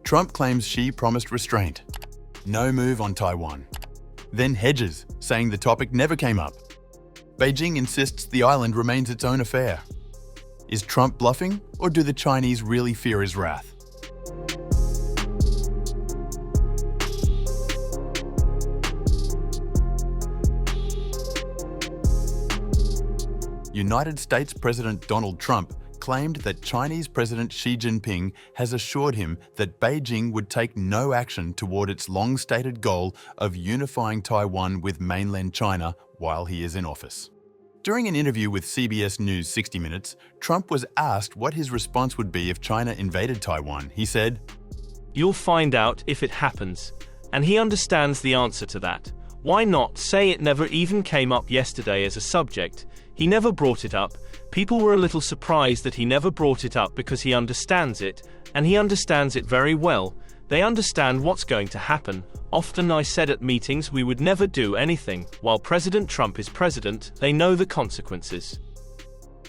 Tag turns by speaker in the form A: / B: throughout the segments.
A: Trump claims Xi promised restraint. No move on Taiwan. Then hedges, saying the topic never came up. Beijing insists the island remains its own affair. Is Trump bluffing, or do the Chinese really fear his wrath? United States President Donald Trump claimed that Chinese President Xi Jinping has assured him that Beijing would take no action toward its long-stated goal of unifying Taiwan with mainland China while he is in office. During an interview with CBS News 60 Minutes, Trump was asked what his response would be if China invaded Taiwan. He said,
B: "You'll find out if it happens." And he understands the answer to that. Why not say it never even came up yesterday as a subject? He never brought it up. People were a little surprised that he never brought it up because he understands it, and he understands it very well. They understand what's going to happen. Often I said at meetings we would never do anything. While President Trump is president, they know the consequences.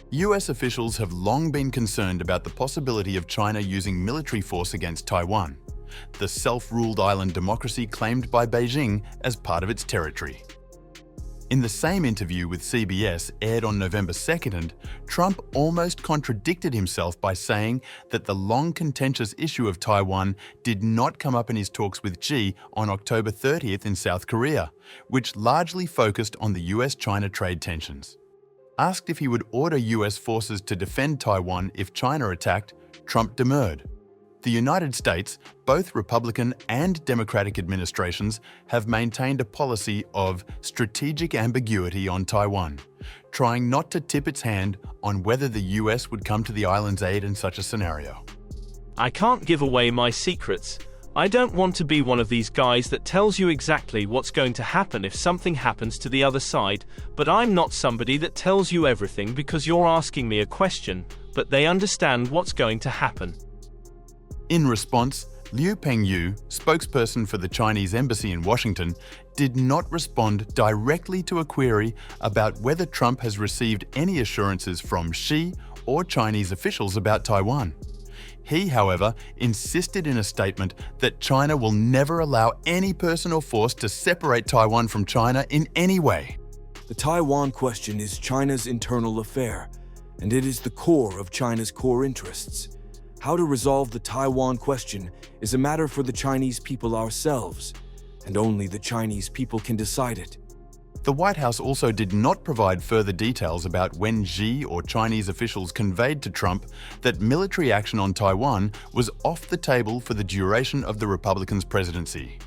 A: US officials have long been concerned about the possibility of China using military force against Taiwan, the self-ruled island democracy claimed by Beijing as part of its territory. In the same interview with CBS, aired on November 2nd, Trump almost contradicted himself by saying that the long contentious issue of Taiwan did not come up in his talks with Xi on October 30th in South Korea, which largely focused on the US-China trade tensions. Asked if he would order US forces to defend Taiwan if China attacked, Trump demurred. The United States, both Republican and Democratic administrations, have maintained a policy of strategic ambiguity on Taiwan, trying not to tip its hand on whether the US would come to the island's aid in such a scenario.
B: I can't give away my secrets. I don't want to be one of these guys that tells you exactly what's going to happen if something happens to the other side, but I'm not somebody that tells you everything because you're asking me a question, but they understand what's going to happen.
A: In response, Liu Pengyu, spokesperson for the Chinese embassy in Washington, did not respond directly to a query about whether Trump has received any assurances from Xi or Chinese officials about Taiwan. He, however, insisted in a statement that China will never allow any person or force to separate Taiwan from China in any way.
C: The Taiwan question is China's internal affair, and it is the core of China's core interests. How to resolve the Taiwan question is a matter for the Chinese people ourselves, and only the Chinese people can decide it.
A: The White House also did not provide further details about when Xi or Chinese officials conveyed to Trump that military action on Taiwan was off the table for the duration of the Republicans' presidency.